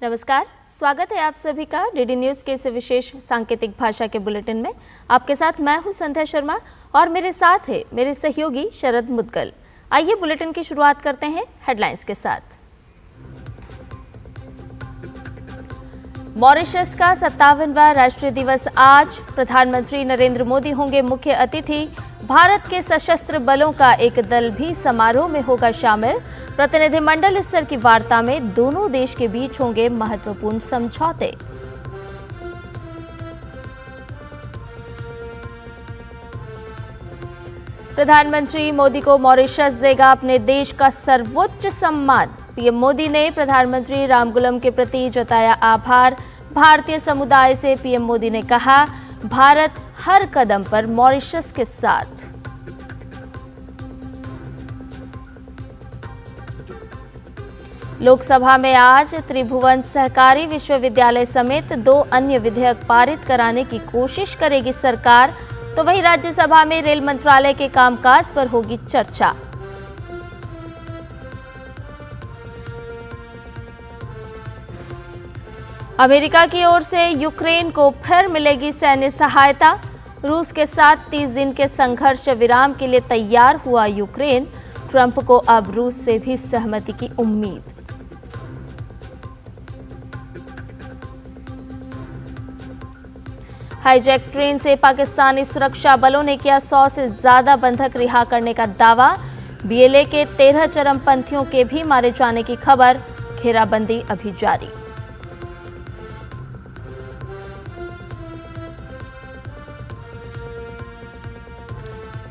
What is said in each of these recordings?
नमस्कार, स्वागत है आप सभी का डीडी न्यूज़ के इस विशेष सांकेतिक भाषा के बुलेटिन में। आपके साथ मैं हूं संध्या शर्मा और मेरे साथ है मेरे सहयोगी शरद मुदगल। आइए बुलेटिन की शुरुआत करते हैं हेडलाइंस के साथ। मॉरिशस का 57वां राष्ट्रीय दिवस आज, प्रधानमंत्री नरेंद्र मोदी होंगे मुख्य अतिथि। भारत के सशस्त्र बलों का एक दल भी समारोह में होगा शामिल। प्रतिनिधिमंडल स्तर की वार्ता में दोनों देश के बीच होंगे महत्वपूर्ण समझौते। प्रधानमंत्री मोदी को मॉरिशस देगा अपने देश का सर्वोच्च सम्मान। पीएम मोदी ने प्रधानमंत्री रामगुलम के प्रति जताया आभार। भारतीय समुदाय से पीएम मोदी ने कहा, भारत हर कदम पर मॉरिशस के साथ। लोकसभा में आज त्रिभुवन सहकारी विश्वविद्यालय समेत 2 अन्य विधेयक पारित कराने की कोशिश करेगी सरकार, तो वहीं राज्यसभा में रेल मंत्रालय के कामकाज पर होगी चर्चा। अमेरिका की ओर से यूक्रेन को फिर मिलेगी सैन्य सहायता। रूस के साथ 30 दिन के संघर्ष विराम के लिए तैयार हुआ यूक्रेन। ट्रंप को अब रूस से भी सहमति की उम्मीद। हाईजैक ट्रेन से पाकिस्तानी सुरक्षा बलों ने किया 100 से ज्यादा बंधक रिहा करने का दावा। बीएलए के 13 चरमपंथियों के भी मारे जाने की खबर। घेराबंदी अभी जारी।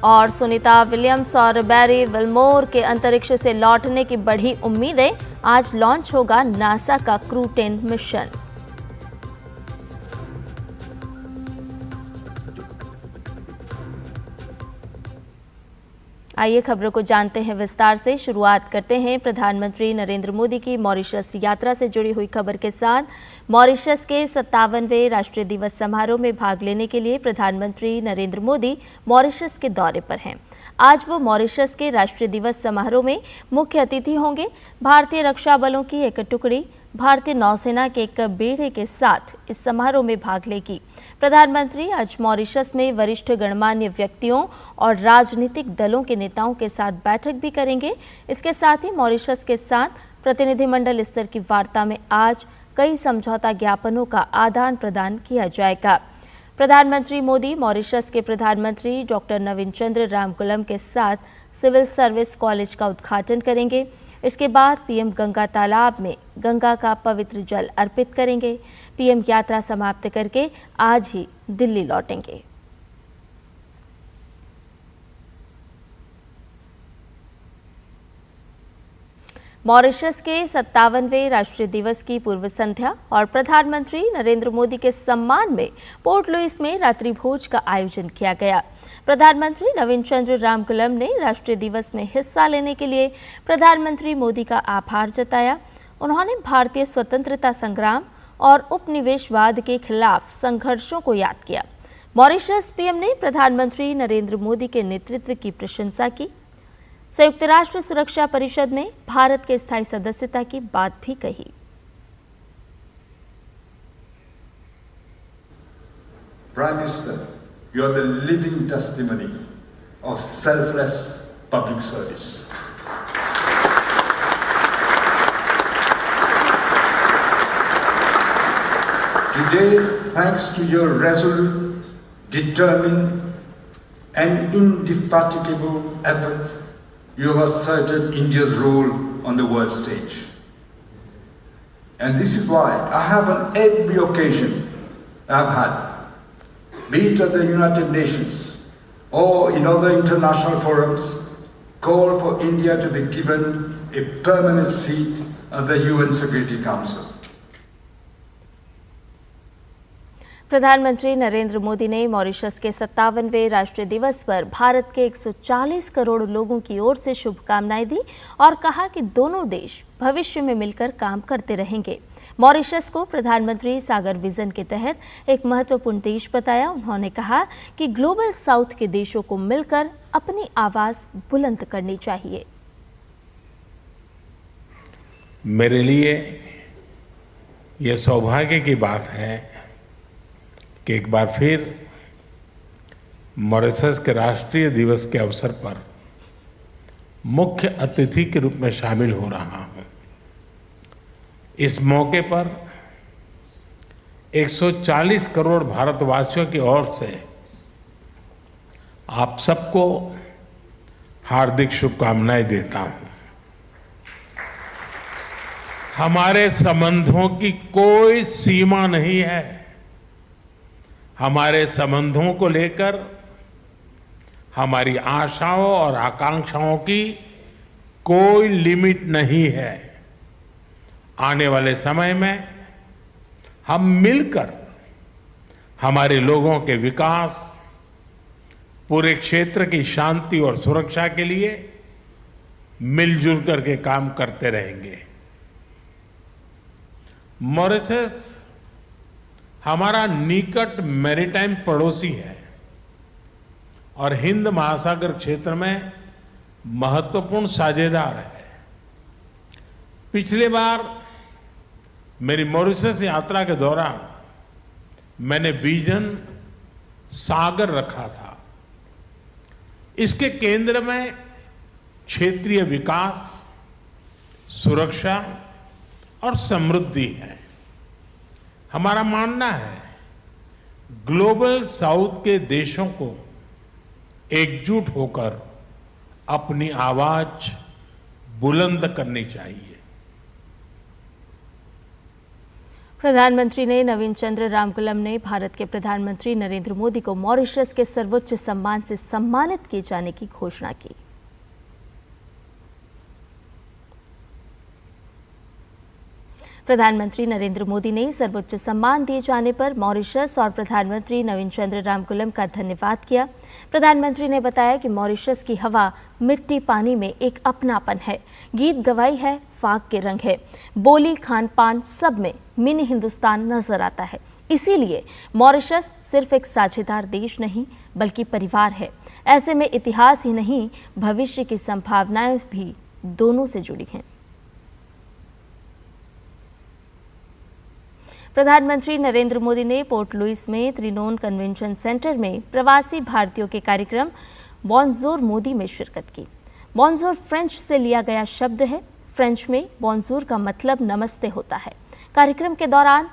और सुनीता विलियम्स और बैरी विल्मोर के अंतरिक्ष से लौटने की बढ़ी उम्मीदें। आज लॉन्च होगा नासा का क्रू 10 मिशन। आइए खबरों को जानते हैं विस्तार से। शुरुआत करते हैं प्रधानमंत्री नरेंद्र मोदी की मॉरिशस यात्रा से जुड़ी हुई खबर के साथ। मॉरिशस के 57वें राष्ट्रीय दिवस समारोह में भाग लेने के लिए प्रधानमंत्री नरेंद्र मोदी मॉरिशस के दौरे पर हैं। आज वो मॉरिशस के राष्ट्रीय दिवस समारोह में मुख्य अतिथि होंगे। भारतीय रक्षा बलों की एक टुकड़ी भारतीय नौसेना के एक बेड़े के साथ इस समारोह में भाग लेगी। प्रधानमंत्री आज मॉरिशस में वरिष्ठ गणमान्य व्यक्तियों और राजनीतिक दलों के नेताओं के साथ बैठक भी करेंगे। इसके साथ ही मॉरिशस के साथ प्रतिनिधिमंडल स्तर की वार्ता में आज कई समझौता ज्ञापनों का आदान प्रदान किया जाएगा। प्रधानमंत्री मोदी मॉरिशस के प्रधानमंत्री डॉक्टर नवीन चंद्र रामगुलम के साथ सिविल सर्विस कॉलेज का उद्घाटन करेंगे। इसके बाद पीएम गंगा तालाब में गंगा का पवित्र जल अर्पित करेंगे। पीएम यात्रा समाप्त करके आज ही दिल्ली लौटेंगे। मॉरिशस के 57वें राष्ट्रीय दिवस की पूर्व संध्या और प्रधानमंत्री नरेंद्र मोदी के सम्मान में पोर्ट लुइस में रात्रि भोज का आयोजन किया गया। प्रधानमंत्री नवीन चंद्र रामगुलम ने राष्ट्रीय दिवस में हिस्सा लेने के लिए प्रधानमंत्री मोदी का आभार जताया। उन्होंने भारतीय स्वतंत्रता संग्राम और उपनिवेशवाद के खिलाफ संघर्षों को याद किया। मॉरिशस पीएम ने प्रधानमंत्री नरेंद्र मोदी के नेतृत्व की प्रशंसा की। संयुक्त राष्ट्र सुरक्षा परिषद में भारत के स्थायी सदस्यता की बात भी कही। Prime Minister, you are the living testimony of selfless public service. Today, thanks to your resolute, determined, and indefatigable effort, you have asserted India's role on the world stage. And this is why I have on every occasion I have had, be it at the United Nations or in other international forums, call for India to be given a permanent seat at the UN Security Council. प्रधानमंत्री नरेंद्र मोदी ने Mauritius के 57वें राष्ट्रीय दिवस पर भारत के 140 करोड़ लोगों की ओर से शुभकामनाएं दी और कहा कि दोनों देश भविष्य में मिलकर काम करते रहेंगे। मॉरिशस को प्रधानमंत्री सागर विजन के तहत एक महत्वपूर्ण देश बताया। उन्होंने कहा कि ग्लोबल साउथ के देशों को मिलकर अपनी आवाज बुलंद करनी चाहिए। मेरे लिए ये सौभाग्य की बात है कि एक बार फिर मॉरिशस के राष्ट्रीय दिवस के अवसर पर मुख्य अतिथि के रूप में शामिल हो रहा हूं। इस मौके पर 140 करोड़ भारतवासियों की ओर से आप सबको हार्दिक शुभकामनाएं देता हूं। हमारे संबंधों की कोई सीमा नहीं है। हमारे संबंधों को लेकर हमारी आशाओं और आकांक्षाओं की कोई लिमिट नहीं है। आने वाले समय में हम मिलकर हमारे लोगों के विकास, पूरे क्षेत्र की शांति और सुरक्षा के लिए मिलजुल करके काम करते रहेंगे। मॉरिशस हमारा निकट मैरीटाइम पड़ोसी है और हिंद महासागर क्षेत्र में महत्वपूर्ण साझेदार है। पिछले बार मेरी मॉरिशस यात्रा के दौरान मैंने विजन सागर रखा था। इसके केंद्र में क्षेत्रीय विकास, सुरक्षा और समृद्धि है। हमारा मानना है ग्लोबल साउथ के देशों को एकजुट होकर अपनी आवाज बुलंद करनी चाहिए। प्रधानमंत्री ने नवीन चंद्र रामकुलम ने भारत के प्रधानमंत्री नरेंद्र मोदी को मॉरिशस के सर्वोच्च सम्मान से सम्मानित किए जाने की घोषणा की। प्रधानमंत्री नरेंद्र मोदी ने सर्वोच्च सम्मान दिए जाने पर मॉरिशस और प्रधानमंत्री नवीन चंद्र रामकुलम का धन्यवाद किया। प्रधानमंत्री ने बताया कि मॉरिशस की हवा, मिट्टी, पानी में एक अपनापन है। गीत गवाई है, फाग के रंग है, बोली, खान पान, सब में मिनी हिंदुस्तान नजर आता है। इसीलिए मॉरिशस सिर्फ एक साझेदार देश नहीं बल्कि परिवार है। ऐसे में इतिहास ही नहीं, भविष्य की संभावनाएं भी दोनों से जुड़ी हैं। प्रधानमंत्री नरेंद्र मोदी ने पोर्ट लुइस में त्रिनोन कन्वेंशन सेंटर में प्रवासी भारतीयों के कार्यक्रम बॉन्जोर मोदी में शिरकत की। बॉन्जोर फ्रेंच से लिया गया शब्द है। फ्रेंच में बॉन्जोर का मतलब नमस्ते होता है। कार्यक्रम के दौरान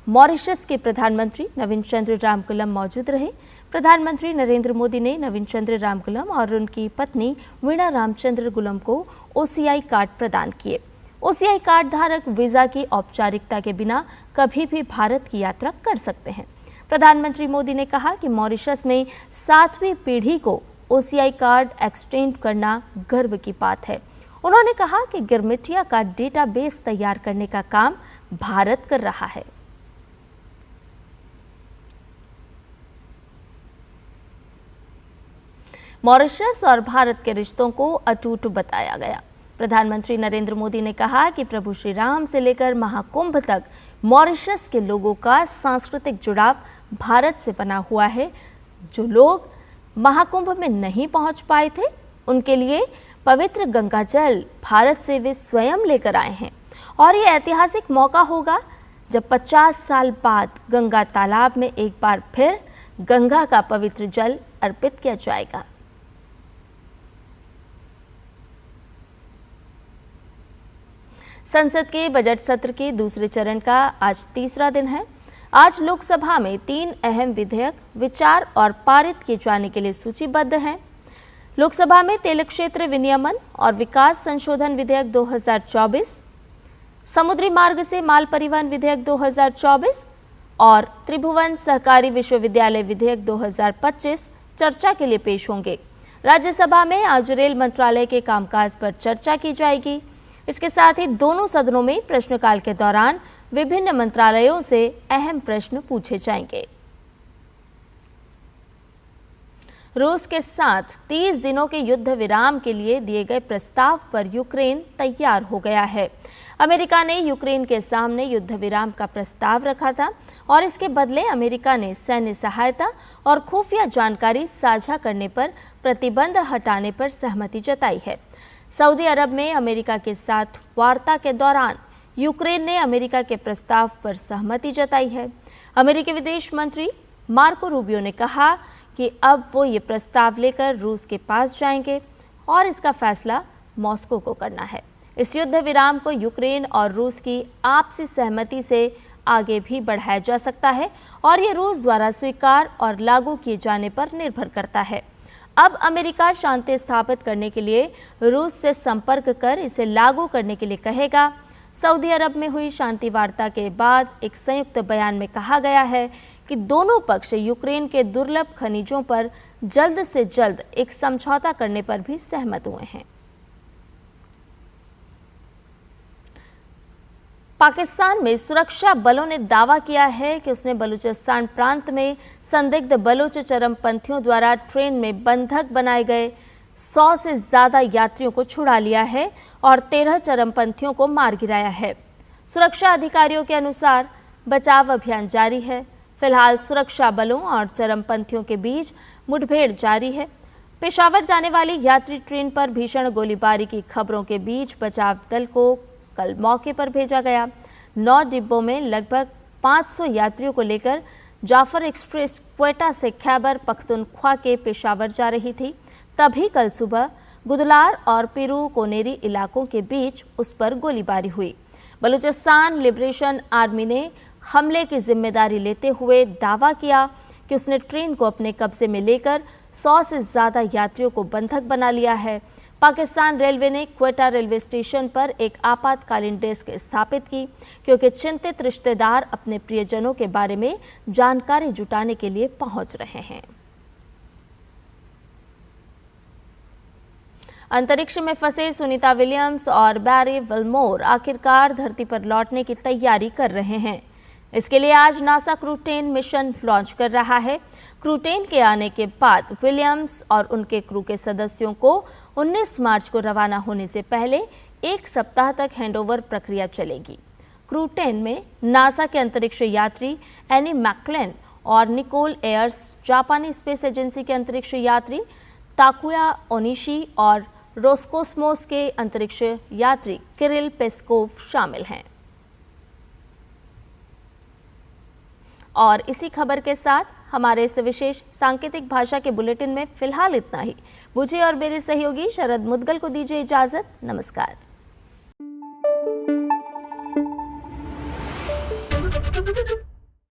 मॉरिशस के प्रधानमंत्री नवीन चंद्र रामकुलम मौजूद रहे। प्रधानमंत्री नरेंद्र मोदी ने नवीन चंद्र रामकुलम और उनकी पत्नी वीणा रामचंद्र गुलम को OCI कार्ड प्रदान किए। OCI कार्ड धारक वीजा की औपचारिकता के बिना कभी भी भारत की यात्रा कर सकते हैं। प्रधानमंत्री मोदी ने कहा कि मॉरिशस में 7वीं पीढ़ी को OCI कार्ड एक्सटेंड करना गर्व की बात है। उन्होंने कहा कि गिरमिटिया का डेटाबेस तैयार करने का काम भारत कर रहा है। मॉरिशस और भारत के रिश्तों को अटूट बताया गया। प्रधानमंत्री नरेंद्र मोदी ने कहा कि प्रभु श्री राम से लेकर महाकुंभ तक मॉरिशस के लोगों का सांस्कृतिक जुड़ाव भारत से बना हुआ है। जो लोग महाकुंभ में नहीं पहुंच पाए थे, उनके लिए पवित्र गंगा जल भारत से वे स्वयं लेकर आए हैं और ये ऐतिहासिक मौका होगा जब 50 साल बाद गंगा तालाब में एक बार फिर गंगा का पवित्र जल अर्पित किया जाएगा। संसद के बजट सत्र के दूसरे चरण का आज तीसरा दिन है। आज लोकसभा में 3 अहम विधेयक विचार और पारित किए जाने के लिए सूचीबद्ध हैं। लोकसभा में तेल क्षेत्र विनियमन और विकास संशोधन विधेयक 2024, समुद्री मार्ग से माल परिवहन विधेयक 2024 और त्रिभुवन सहकारी विश्वविद्यालय विधेयक 2025 चर्चा के लिए पेश होंगे। राज्यसभा में आज रेल मंत्रालय के कामकाज पर चर्चा की जाएगी। इसके साथ ही दोनों सदनों में प्रश्नकाल के दौरान विभिन्न मंत्रालयों से अहम प्रश्न पूछे जाएंगे। रूस के साथ 30 दिनों के युद्ध विराम के लिए दिए गए प्रस्ताव पर यूक्रेन तैयार हो गया है। अमेरिका ने यूक्रेन के सामने युद्ध विराम का प्रस्ताव रखा था और इसके बदले अमेरिका ने सैन्य सहायता और खुफिया जानकारी साझा करने पर प्रतिबंध हटाने पर सहमति जताई है। सऊदी अरब में अमेरिका के साथ वार्ता के दौरान यूक्रेन ने अमेरिका के प्रस्ताव पर सहमति जताई है। अमेरिकी विदेश मंत्री मार्को रूबियो ने कहा कि अब वो ये प्रस्ताव लेकर रूस के पास जाएंगे और इसका फैसला मॉस्को को करना है। इस युद्ध विराम को यूक्रेन और रूस की आपसी सहमति से आगे भी बढ़ाया जा सकता है और ये रूस द्वारा स्वीकार और लागू किए जाने पर निर्भर करता है। अब अमेरिका शांति स्थापित करने के लिए रूस से संपर्क कर इसे लागू करने के लिए कहेगा। सऊदी अरब में हुई शांति वार्ता के बाद एक संयुक्त बयान में कहा गया है कि दोनों पक्ष यूक्रेन के दुर्लभ खनिजों पर जल्द से जल्द एक समझौता करने पर भी सहमत हुए हैं। पाकिस्तान में सुरक्षा बलों ने दावा किया है कि उसने बलूचिस्तान प्रांत में संदिग्ध बलोच चरमपंथियों द्वारा ट्रेन में बंधक बनाए गए 100 से ज्यादा यात्रियों को छुड़ा लिया है और 13 चरमपंथियों को मार गिराया है। सुरक्षा अधिकारियों के अनुसार बचाव अभियान जारी है। फिलहाल सुरक्षा बलों और चरमपंथियों के बीच मुठभेड़ जारी है। पेशावर जाने वाली यात्री ट्रेन पर भीषण गोलीबारी की खबरों के बीच बचाव दल को कल मौके पर भेजा गया। 9 डिब्बों में लगभग 500 यात्रियों को लेकर जाफर एक्सप्रेस क्वेटा से खैबर पख्तूनख्वा के पेशावर जा रही थी। तभी कल सुबह गुदलार और पिरू कोनेरी इलाकों के बीच उस पर गोलीबारी हुई। बलूचिस्तान लिबरेशन आर्मी ने हमले की जिम्मेदारी लेते हुए दावा किया कि उसने ट्रेन को अपने कब्जे में लेकर 100 से ज्यादा यात्रियों को बंधक बना लिया है। पाकिस्तान रेलवे ने क्वेटा रेलवे स्टेशन पर एक आपातकालीन डेस्क स्थापित की क्योंकि चिंतित रिश्तेदार अपने प्रियजनों के बारे में जानकारी जुटाने के लिए पहुंच रहे हैं। अंतरिक्ष में फंसे सुनीता विलियम्स और बैरी विल्मोर आखिरकार धरती पर लौटने की तैयारी कर रहे हैं। इसके लिए आज नासा क्रू 10 मिशन लॉन्च कर रहा है। क्रू 10 के आने के बाद विलियम्स और उनके क्रू के सदस्यों को 19 मार्च को रवाना होने से पहले 1 सप्ताह तक हैंडओवर प्रक्रिया चलेगी। क्रू 10 में नासा के अंतरिक्ष यात्री एनी मैकलेन और निकोल एयर्स, जापानी स्पेस एजेंसी के अंतरिक्ष यात्री ताकुया ओनिशी और रोस्कोस्मोस के अंतरिक्ष यात्री किरिल पेस्कोव शामिल हैं। और इसी खबर के साथ हमारे इस विशेष सांकेतिक भाषा के बुलेटिन में फिलहाल इतना ही। मुझे और मेरे सहयोगी शरद मुदगल को दीजिए इजाजत। नमस्कार।